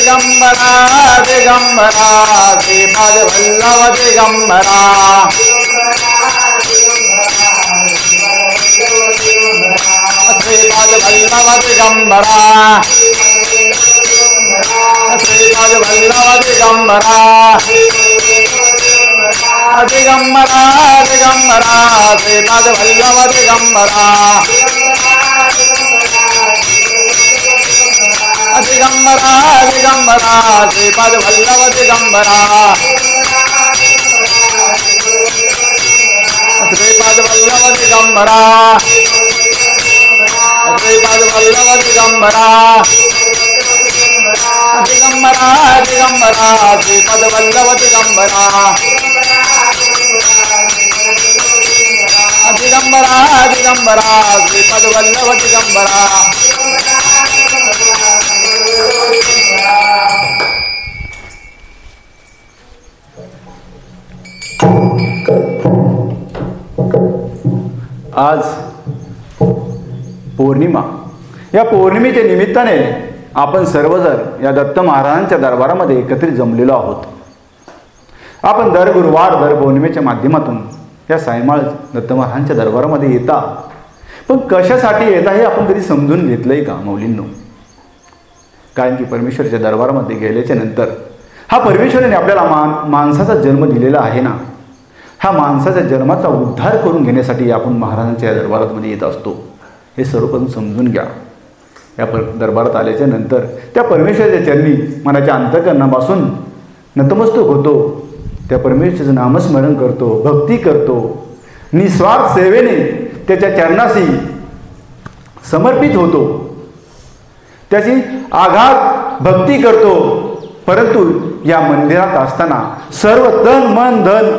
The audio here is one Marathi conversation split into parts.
दिगंबरा दिगंबरा श्रीपाद वल्लभ दिगंबरा श्रीपाद वल्लभ दिगंबरा श्रीपाद वल्लभ दिगंबरा दिगंबरा दिगंबरा श्रीपाद वल्लभ दिगंबरा दिगंबरा दिगंबरा श्रीपाद वल्लभ दिगंबरा श्रीपाद वल्लभ दिगंबरा श्रीपाद वल्लभ दिगंबरा दिगंबरा दिगंबरा श्रीपाद वल्लभ दिगंबरा दिगंबरा दिगंबरा श्रीपाद वल्लभ दिगंबरा आज पौर्णिमा, या पौर्णिमेच्या निमित्ताने आपण सर्वजण या दत्त महाराजांच्या दरबारामध्ये एकत्रित जमलेलो आहोत. आपण दर गुरुवार दर पौर्णिमेच्या माध्यमातून या सायमाळ दत्त महाराजांच्या दरबारामध्ये येता, पण कशासाठी येता हे आपण कधी समजून घेतलंय का मौलींनो? कारण की परमेश्वराच्या दरबारामध्ये गेल्याच्या नंतर हा परमेश्वराने आपल्याला माणसाचा जन्म दिलेला आहे ना, हा माणसाच्या जन्माचा उद्धार करून घेण्यासाठी आपण महाराजांच्या दरबारामध्ये येत असतो. हे सर्वप्रथम समजून घ्या. या दरबारात आल्याच्या नंतर त्या परमेश्वराच्या चरणी मनाच्या अंतःकरणापासून नतमस्तक होतो. त्या परमेश्वराचं नामस्मरण करतो, भक्ती करतो, निस्वार्थ सेवेने त्याच्या चरणाशी समर्पित होतो, त्याची आघात भक्ती करतो. परंतु या मंदिरात असताना सर्व तन मन धन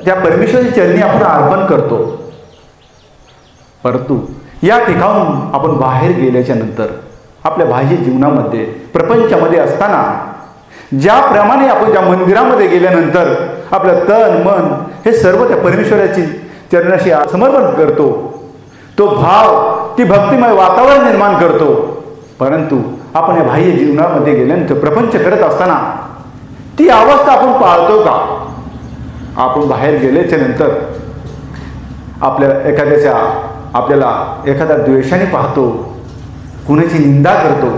त्या परमेश्वराच्या चरणी आपण अर्पण करतो. परंतु या ठिकाणून आपण बाहेर गेल्याच्या नंतर आपल्या बाह्य जीवनामध्ये प्रपंचामध्ये असताना ज्याप्रमाणे आपण ज्या मंदिरामध्ये गेल्यानंतर आपलं तन मन हे सर्व त्या परमेश्वराची चरणाशी समर्पण करतो, तो भाव ती भक्तिमय वातावरण निर्माण करतो. परंतु आपण या बाह्य जीवनामध्ये गेल्यानंतर प्रपंच करत असताना ती अवस्था आपण पाळतो का? आपण बाहेर गेल्याच्या नंतर आपल्याला एखाद्या द्वेषाने पाहतो, कुणाची निंदा करतो,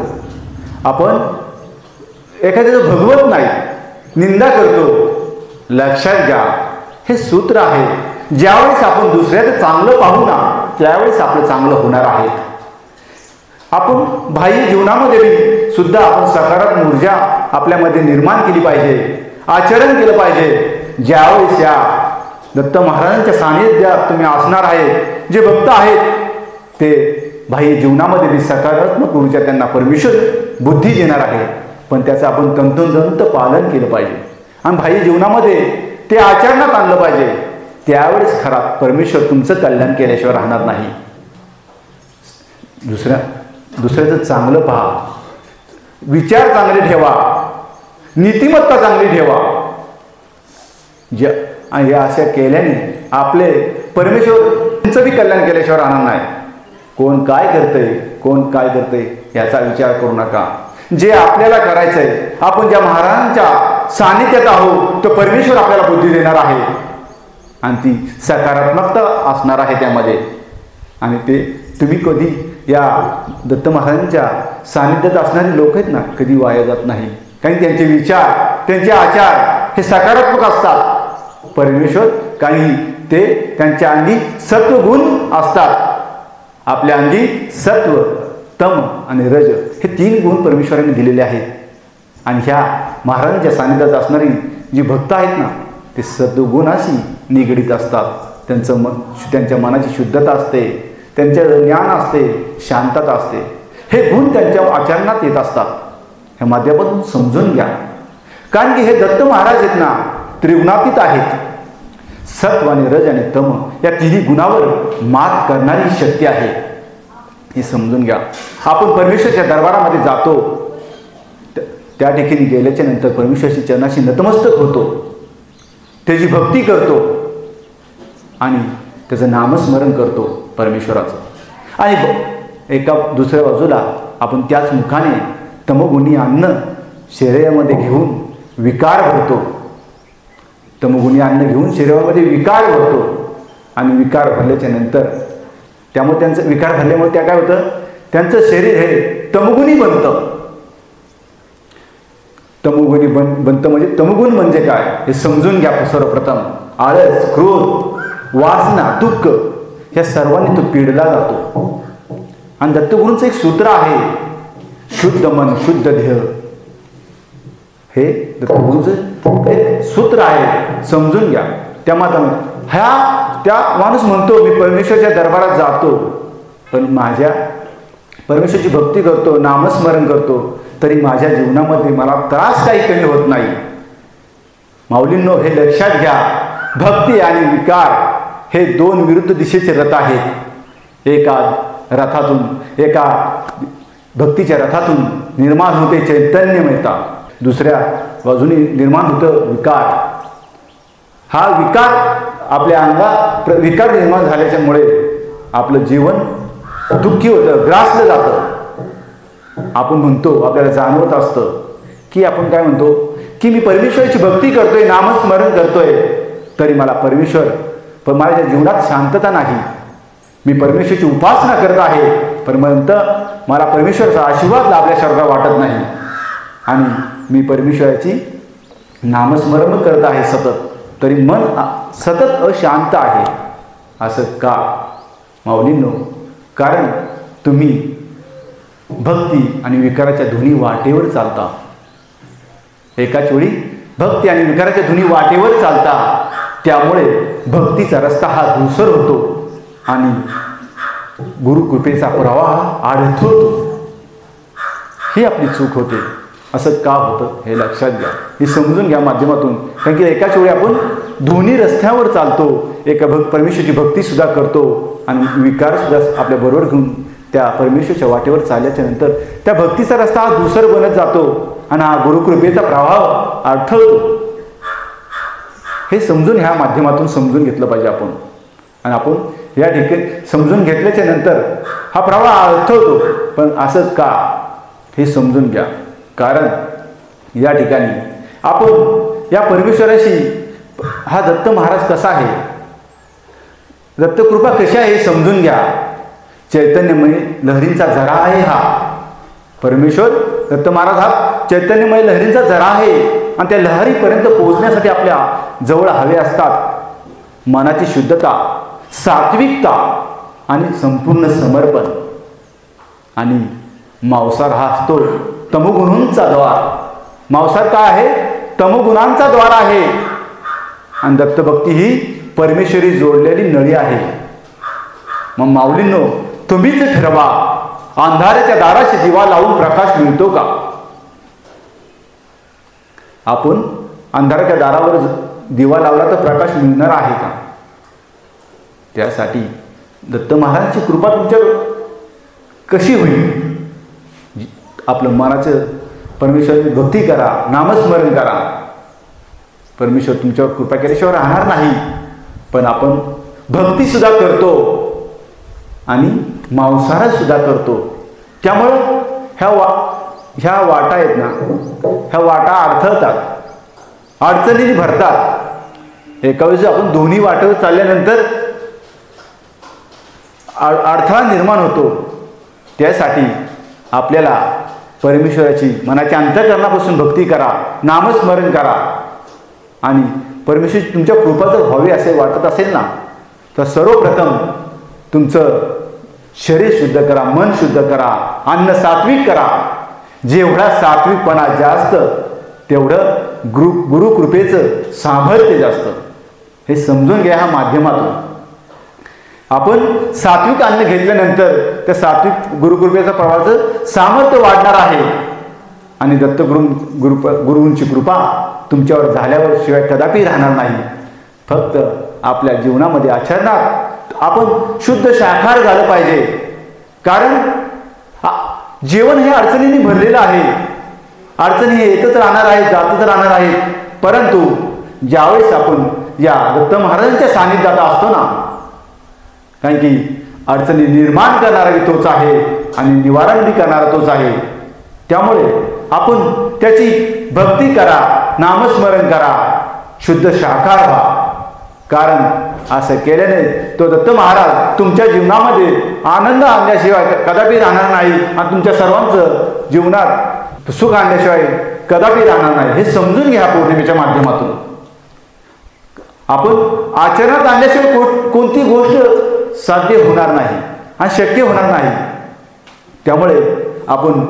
आपण एखाद्याचं भगवत नाही, निंदा करतो. लक्षात घ्या, हे सूत्र आहे. ज्यावेळेस आपण दुसऱ्याचं चांगलं पाहू ना, त्यावेळेस आपलं चांगलं होणार आहे. आपण बाह्य जीवनामध्ये सुद्धा आपण सकारात्मक ऊर्जा आपल्यामध्ये निर्माण केली पाहिजे, आचरण केलं पाहिजे. ज्यावेळेस या दत्त महाराजांच्या सानिध्यात तुम्ही असणार आहे, जे भक्त आहेत ते बाह्य जीवनामध्ये सकारात्मक ऊर्जा त्यांना परमेश्वर बुद्धी देणार आहे. पण त्याचं आपण तंतोतंत पालन केलं पाहिजे आणि बाह्य जीवनामध्ये ते आचरणात आणलं पाहिजे. त्यावेळेस खरा परमेश्वर तुमचं कल्याण केल्याशिवाय राहणार नाही. दुसऱ्याचं चांगलं पहा, विचार चांगले ठेवा, नीतिमत्ता चांगली ठेवा. आणि या अशा केल्याने आपले परमेश्वरचं बी कल्याण केल्याशिवाय राहणार नाही. कोण काय करतंय याचा विचार करू नका. जे आपल्याला करायचंय, आपण ज्या महाराजांच्या सानिध्यात आहोत, तो परमेश्वर आपल्याला बुद्धी देणार आहे आणि ती सकारात्मकता असणार आहे त्यामध्ये. आणि ते तुम्ही कधी या दत्त महाराजांच्या सानिध्यात असणारे लोक आहेत ना, कधी वाया जात नाही. कारण त्यांचे विचार, त्यांचे आचार हे सकारात्मक असतात. परमेश्वर काही ते त्यांच्या अंगी सत्वगुण असतात. आपल्या अंगी सत्व, तम आणि रज हे 3 गुण परमेश्वराने दिलेले आहेत. आणि ह्या महाराजांच्या सानिध्यात असणारी जी भक्त आहेत ना, ते सत्वगुणाशी निगडीत असतात. त्यांच्या मनाची शुद्धता असते, त्यांचं ज्ञान असते, शांतता असते. हे गुण त्यांच्या आचरणात येत असतात. ह्या माध्यमातून समजून घ्या. कारण की हे दत्त महाराज आहेत ना, त्रिगुणातीत आहेत. सत्व आणि रज आणि तम या 3 गुणावर मात करणारी शक्ती आहे, हे समजून घ्या. आपण परमेश्वराच्या दरबारामध्ये जातो, त्या ठिकाणी गेल्याच्या नंतर परमेश्वराच्या चरणाशी नतमस्तक होतो, त्याची भक्ती करतो आणि त्याचं नामस्मरण करतो परमेश्वराचं. आणि एका दुसऱ्या बाजूला आपण त्याच मुखाने तमोगुणी अन्न शरीरामध्ये घेऊन विकार भरतो, तमोगुणी अन्न घेऊन शरीरामध्ये विकार भरतो आणि विकार भरल्याच्या नंतर त्यामुळे त्यांचं विकार भरल्यामुळे त्या काय होतं, त्यांचं शरीर हे तमोगुणी बनतं. तमोगुणी बनतं म्हणजे तमोगुण म्हणजे काय हे समजून घ्या. सर्वप्रथम आळस, क्रोध, वासना, दुःख या सर्वांनी तो पिडला जातो. आणि दत्तगुरूंचं एक सूत्र आहे, शुद्ध मन शुद्ध देह. हे दत्तगुरूंचं एक सूत्र आहे, समजून घ्या. त्या त्या माणूस म्हणतो मी परमेश्वरच्या दरबारात जातो, पण माझ्या परमेश्वरची भक्ती करतो, नामस्मरण करतो, तरी माझ्या जीवनामध्ये मला त्रास काही कमी होत नाही. माऊलींनो, हे लक्षात घ्या, भक्ती आणि विकार हे दोन विरुद्ध दिशेचे रथ आहेत. एका भक्तीच्या रथातून निर्माण होते चैतन्यमयता, दुसऱ्या बाजूने निर्माण होतं विकार. हा विकार आपल्या अंगात विकार निर्माण झाल्याच्यामुळे आपलं जीवन दुःखी होतं, ग्रासलं जातं. आपण म्हणतो, आपल्याला जाणवत असतं की आपण काय म्हणतो की मी परमेश्वराची भक्ती करतोय, नामस्मरण करतोय, तरी मला पण माझ्या जीवनात शांतता नाही. मी परमेश्वराची उपासना करत आहे, पण मला परमेश्वराचा आशीर्वाद लाभल्यासारखा वाटत नाही आणि मी परमेश्वराची नामस्मरण करत आहे सतत, तरी मन सतत अशांत आहे. असं का माऊलींनो? कारण तुम्ही भक्ती आणि विकाराच्या दोन्ही वाटेवर चालता. एकाच वेळी भक्ती आणि विकाराच्या दोन्ही वाटेवर चालता, त्यामुळे भक्तीचा रस्ता हा धूसर होतो आणि गुरुकृपेचा प्रवाह अडथळतो. ही आपली चूक होते. असं का होतं हे लक्षात घ्या, हे समजून घ्या माध्यमातून. कारण की एकाच वेळी आपण दोन्ही रस्त्यावर चालतो, परमेश्वराची भक्तीसुद्धा करतो आणि विकारसुद्धा आपल्या बरोबर घेऊन त्या परमेश्वराच्या वाटेवर चालल्याच्या नंतर त्या भक्तीचा रस्ता हा धूसर बनत जातो आणि हा गुरुकृपेचा प्रभाव अडथळतो. हे समजून ह्या माध्यमातून समजून घेतलं पाहिजे आपण. आणि आपण या ठिकाणी समजून घेतल्याच्या नंतर हा प्रवाह अडथळतो, पण असंच का हे समजून घ्या. कारण या ठिकाणी आपण या परमेश्वराशी हा दत्त महाराज कसा आहे, दत्तकृपा कशी आहे हे समजून घ्या. चैतन्यमय लहरींचा झरा आहे हा परमेश्वर. दत्त महाराज हा चैतन्यमय लहरींचा झरा आहे आणि त्या लहरीपर्यंत पोहोचण्यासाठी आपल्या जवळ हवे असतात मनाची शुद्धता, सात्विकता आणि संपूर्ण समर्पण. आणि मांसाहार हा असतो तमोगुणांचा द्वार. मांसाहार काय आहे? तमोगुणांचा द्वार आहे. आणि दत्तभक्ती ही परमेश्वरी जोडलेली नळी आहे. मग माऊलींनो, तुम्हीच ठरवा, अंधाराच्या दाराशी दिवा लावून प्रकाश मिळतो का? आपण अंधाराच्या दारावर दिवा लावला तर प्रकाश मिळणार आहे का? त्यासाठी दत्त महाराजांची कृपा तुमच्यावर कशी होईल? आपलं मनाचं परमेश्वराची भक्ती करा, नामस्मरण करा. परमेश्वर तुमच्यावर कृपा केल्याशिवाय राहणार नाही. पण आपण भक्तीसुद्धा करतो आणि मांसाहारसुद्धा करतो. त्यामुळं ह्या वाटा आहेत ना, ह्या वाटा अडथळतात, अडचणीने भरतात. एका वेळेस आपण दोन्ही वाटेवर चालल्यानंतर अडथळा निर्माण होतो. त्यासाठी आपल्याला परमेश्वराची मनाच्या अंतःकरणापासून भक्ती करा, नामस्मरण करा. आणि परमेश्वराची तुमच्या कृपा जर व्हावी असे वाटत असेल ना, तर सर्वप्रथम तुमचं शरीर शुद्ध करा, मन शुद्ध करा, अन्न सात्विक करा. जेवढा सात्विकपणा जास्त तेवढं गुरुकृपेचं सामर्थ्य जास्त. हे समजून घ्या. ह्या माध्यमातून आपण सात्विक अन्न घेतल्यानंतर त्या सात्विक गुरुकृपेचा प्रवाहाचं सामर्थ्य वाढणार आहे. आणि गुरूंची कृपा तुमच्यावर झाल्यावर शिवाय कदापि राहणार नाही. फक्त आपल्या जीवनामध्ये आचरणात आपण शुद्ध शाकाहार झालं पाहिजे. कारण जीवन हे अडचणींनी भरलेलं आहे. अडचणी हे येतच राहणार आहेत, जातच राहणार आहेत. परंतु ज्यावेळेस आपण या दत्त महाराजांच्या सानिध्यात असतो ना, कारण की अडचणी निर्माण करणारा तोच आहे आणि निवारण बी करणारा तोच आहे. त्यामुळे आपण त्याची भक्ती करा, नामस्मरण करा, शुद्ध शाकाहार व्हा. कारण असं केल्याने तो दत्त महाराज तुमच्या जीवनामध्ये आनंद आणल्याशिवाय कदापि राहणार नाही आणि तुमच्या सर्वांचं जीवनात सुख आणल्याशिवाय कदापि राहणार नाही. हे समजून घ्या. पौर्णिमेच्या माध्यमातून आपण आचरणात आणल्याशिवाय कोणती गोष्ट साध्य होणार नाही आणि शक्य होणार नाही. त्यामुळे आपण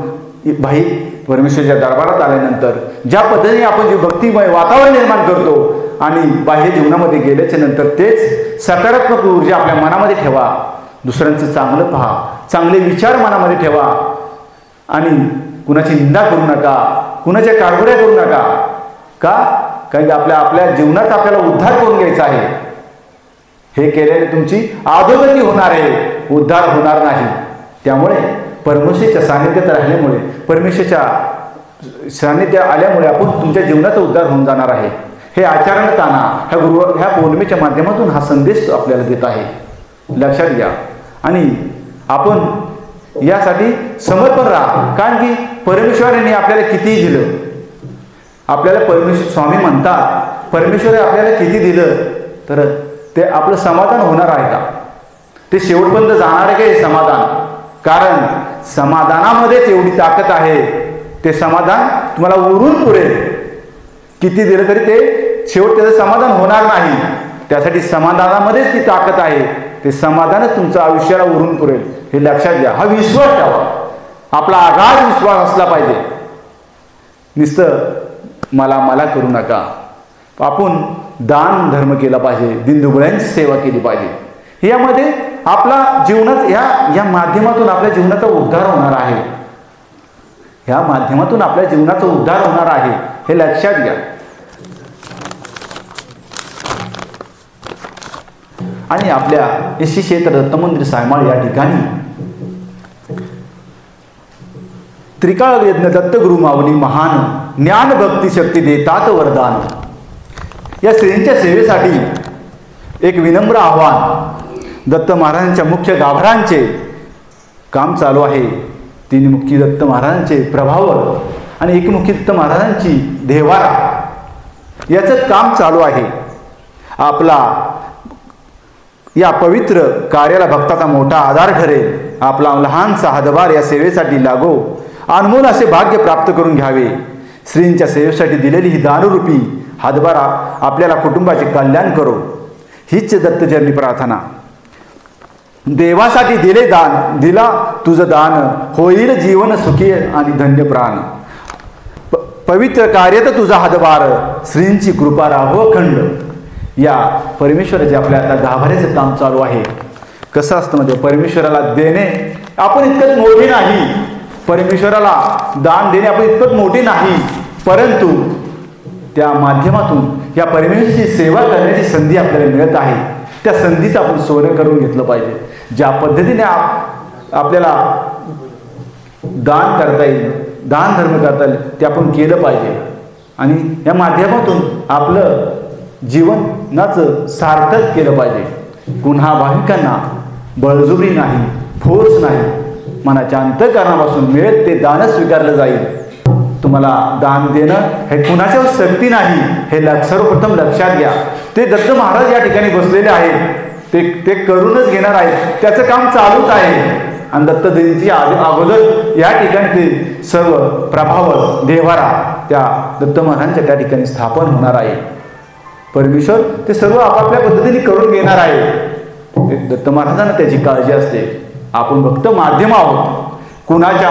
भाई परमेश्वराच्या दरबारात आल्यानंतर ज्या पद्धतीने आपण जे भक्तिमय वातावरण निर्माण करतो आणि बाह्य जीवनामध्ये गेल्याच्या नंतर तेच सकारात्मक ऊर्जा आपल्या मनामध्ये ठेवा. दुसऱ्यांचं चांगलं पहा, चांगले विचार मनामध्ये ठेवा आणि कुणाची निंदा करू नका, कुणाच्या कारभाऱ्या करू नका. का? कारण आपल्या जीवनात आपल्याला उद्धार करून घ्यायचा आहे. हे केल्याने तुमची अधोगती होणार आहे, उद्धार होणार नाही. त्यामुळे परमेश्वराच्या सानिध्यात राहिल्यामुळे, परमेश्वराच्या सानिध्य आल्यामुळे आपण तुमच्या जीवनाचा उद्धार होऊन जाणार आहे. हे आचरणात आणा. ह्या पौर्णिमेच्या माध्यमातून हा संदेश आपल्याला देत आहे. लक्षात घ्या आणि आपण यासाठी समर्पण राहा. कारण की परमेश्वराने आपल्याला कितीही दिलं, आपल्याला परमेश्वर स्वामी म्हणतात परमेश्वराने आपल्याला किती दिलं तर ते आपलं समाधान होणार आहे का? ते शेवटपर्यंत जाणार आहे का हे समाधान? कारण समाधानामध्येच एवढी ताकद आहे. ते समाधान तुम्हाला उरून पुरेल. किती दिलं तरी ते शेवट त्याचं समाधान होणार नाही. त्यासाठी समाधानामध्येच ती ताकद आहे. ते समाधानच तुमचं आयुष्याला उरून पुरेल. हे लक्षात घ्या. हा विश्वास ठेवा. आपला आगाध विश्वास असला पाहिजे. नुसतं मला करू नका. आपण दान धर्म केला पाहिजे, दीनदुबळ्यांची सेवा केली पाहिजे. यामध्ये आपला जीवनात या माध्यमातून आपल्या जीवनाचा उद्धार होणार आहे. ह्या माध्यमातून आपल्या जीवनाचा उद्धार होणार आहे. हे लक्षात घ्या. आणि आपल्या श्री क्षेत्र दत्त मंदिर सायमाळ या ठिकाणी त्रिकाळ यज्ञ दत्तगुरु माऊली महान ज्ञान भक्ती शक्ती देतात वरदान या श्रींच्या सेवेसाठी एक विनम्र आव्हान दत्त महाराजांच्या मुख्य गाभारांचे काम चालू आहे. तीन मुखी दत्त महाराजांचे प्रभाव आणि एकमुखी दत्त महाराजांची देवारा याचं काम चालू आहे. आपला या पवित्र कार्याला भक्ताचा मोठा आधार ठरेल. आपला लहानसा हातभार या सेवेसाठी लागो. अनमोल असे भाग्य प्राप्त करून घ्यावे. श्रींच्या सेवेसाठी दिलेली ही दानरूपी हातभार आपल्याला कुटुंबाचे कल्याण करो हीच दत्तचरणी प्रार्थना. देवासाठी दिले दान, दिला तुझं दान, होईल जीवन सुखी आणि धन्य प्राण. पवित्र कार्यात तुझा हातभार, श्रींची कृपा राहो अखंड. या परमेश्वराचे आपल्या आता गाभाऱ्याचं काम चालू आहे. कसं असतं म्हणजे परमेश्वराला देणे आपण इतकंच मोठे नाही, परमेश्वराला दान देणे आपण इतकंच मोठे नाही, परंतु त्या माध्यमातून या परमेश्वराची सेवा करण्याची संधी आपल्याला मिळत आहे. त्या संधीचं आपण सोनं करून घेतलं पाहिजे. ज्या पद्धतीने आपल्याला दान करता येईल, दान धर्म करता येईल ते आपण केलं पाहिजे. आणि या माध्यमातून आपलं जीवनाचं सार्थक केलं पाहिजे. पुन्हा भाविकांना बळजुबरी नाही, फोर्स नाही, मनाच्या अंतःकरणापासून मिळेल ते दान स्वीकारलं जाईल. तुम्हाला दान देणं हे कुणाच्यावर सक्ती नाही, हे सर्वप्रथम लक्षात घ्या. ते दत्त महाराज या ठिकाणी बसलेले आहेत, ते करूनच घेणार आहेत. त्याचं काम चालूच आहे. आणि दत्तजयंती अगोदर या ठिकाणी ते सर्व प्रभाव देवारा त्या दत्त महाराजांच्या त्या ठिकाणी स्थापन होणार आहे. परमेश्वर ते सर्व आपापल्या पद्धतीने करून घेणार आहे. दत्त महाराजांना त्याची काळजी असते. आपण फक्त माध्यम आहोत. कुणाच्या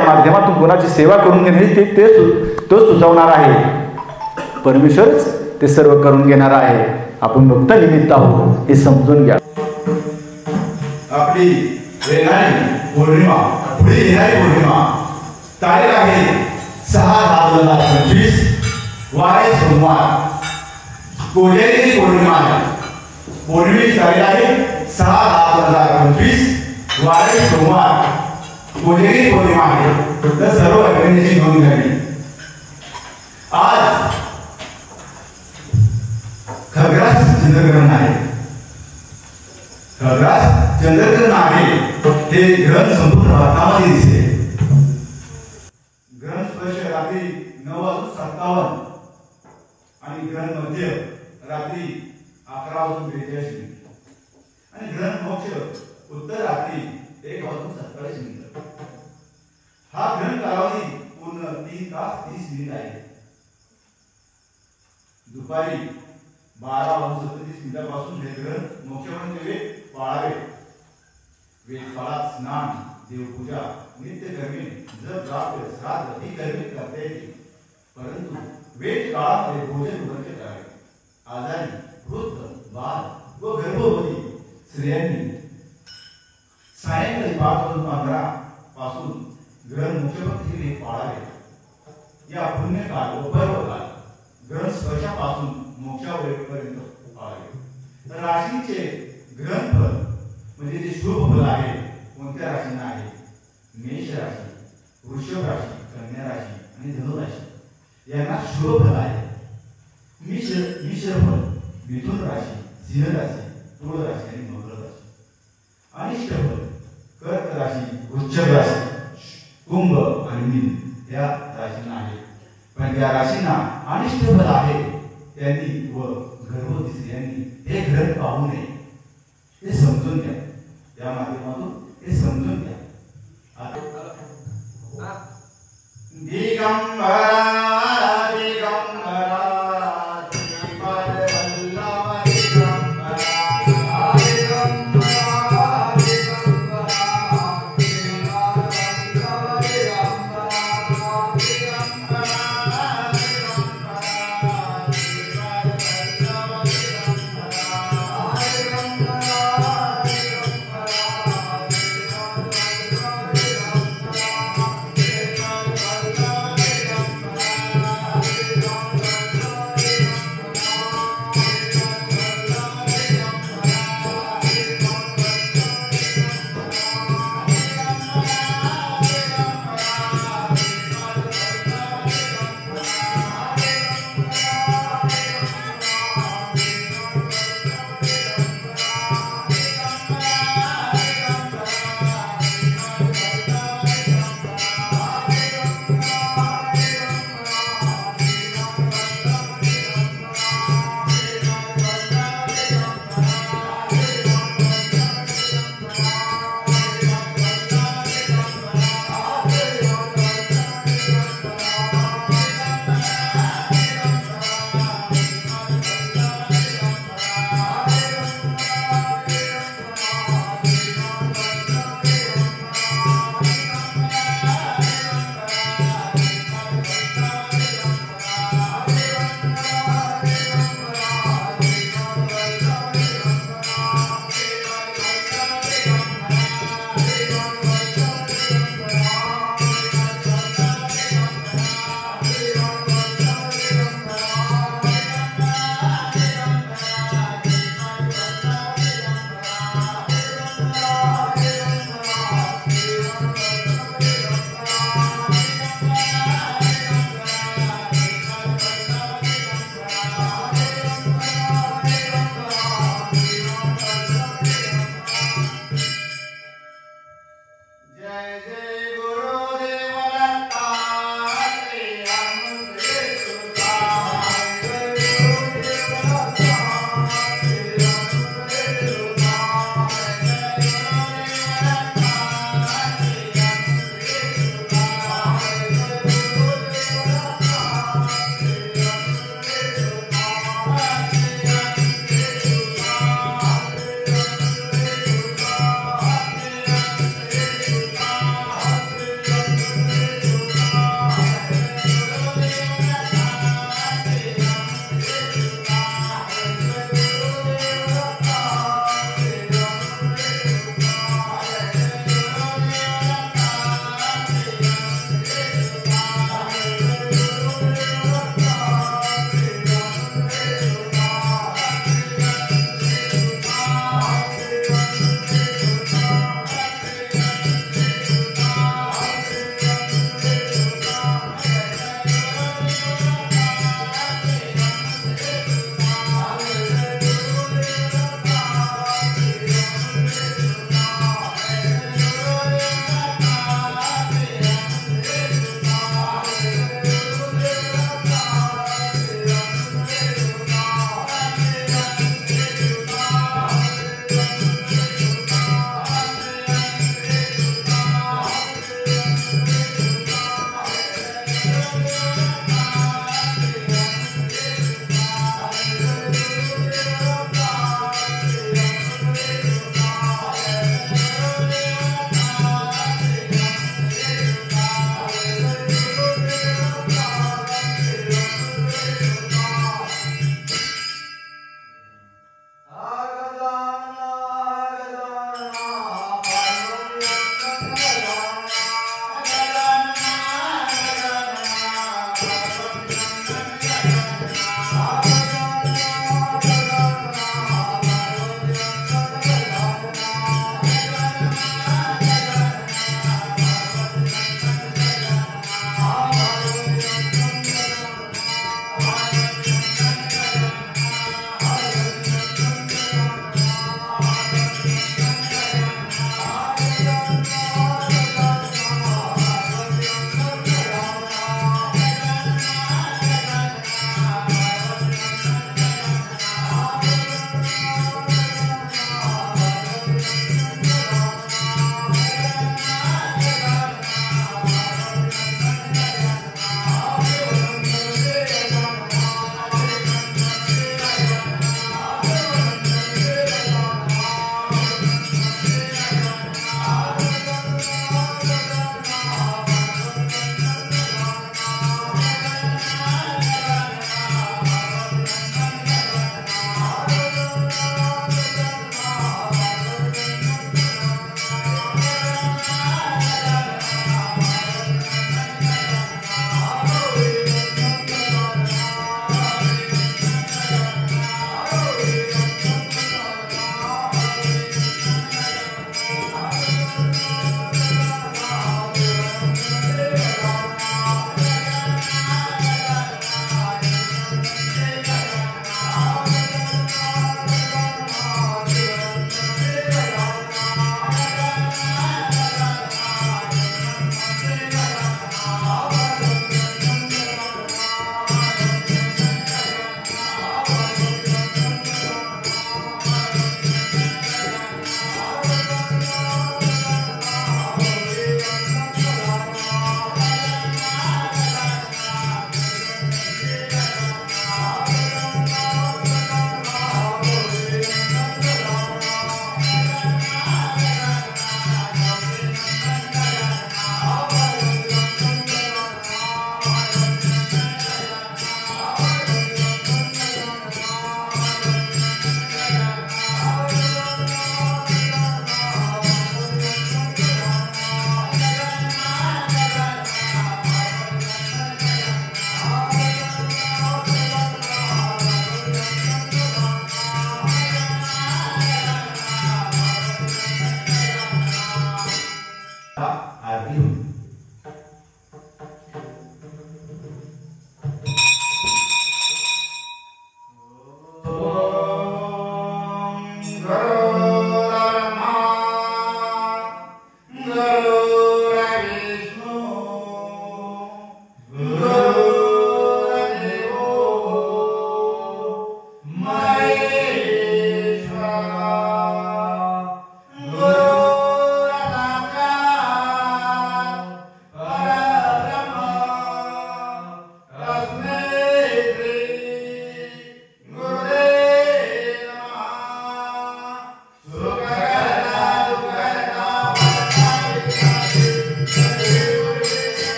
माध्यमातून कुणाची सेवा करून घेणे तो सुचवणार आहे. परमेश्वरच ते सर्व करून घेणार आहे. आपण फक्त निमित्त आहोत हे समजून घ्या. आपली येणारी पौर्णिमा, पुढे येणारी पौर्णिमा तारीख आहे 6/10/2025 वार सोमवार कोजागिरी पौर्णिमा आहे. पौर्णिमेची तारीख आहे 6/10/2025 वार सोमवार कोजागिरी पौर्णिमा आहे. तर सर्व ऐकण्याची नोंद घ्यावी. आज खग्रास चंद्रग्रहण आहे. खग्रास चंद्रग्रहण आहे. हे ग्रहण संपूर्ण भारतामध्ये दिसते. ग्रहण 9:57 आणि ग्रहण मध्य रात्री 11:43 आणि ग्रहण मोक्ष उत्तर रात्री 1:47. हा ग्रहण कालावधी पूर्ण 3 तास 30 मिनिट आहे. दुपारी 12:37 पासून हे ग्रहण मोक्षपर्यंत वेळ पाळावे. वेदकाळात स्नान, देवपूजा, नित्यकर्मे, जप जाप, श्राद्ध ही कर्मे करता येते, परंतु वेद काळामध्ये भोजन बंद करावे. आजारी, वृद्ध, बाल व गर्भवती स्त्रियांनी सायंकाळी 5:15 पासून ग्रहण मोक्षपर्यंत हे वेद पाळावे. या पुण्यकाळ व पर्वकाळ ग्रहण स्पर्शापासून मोक्षापर्यंत पाळावे. राशींचे ग्रहण फल म्हणजे जे शुभ फल आहे कोणत्या राशींना आहे? मेष राशी, वृषभ राशी, कन्या राशी आणि धनु राशी यांना शुभ फल आहे. मिश्र फल मिथुन राशी, सिंह राशी, तुळ राशी आणि मकर राशी. अनिष्ट फल कर्क राशी, वृश्चिक राशी, कुंभ आणि मीन या राशींना आहे. पण ज्या राशींना अनिष्ट फल आहे त्यांनी व गर्भवती स्त्रियांनी हे ग्रहण पाहू नये. हे समजून घ्या. या माध्यमातून हे समजून घ्या. Digambara Digambara Thank you.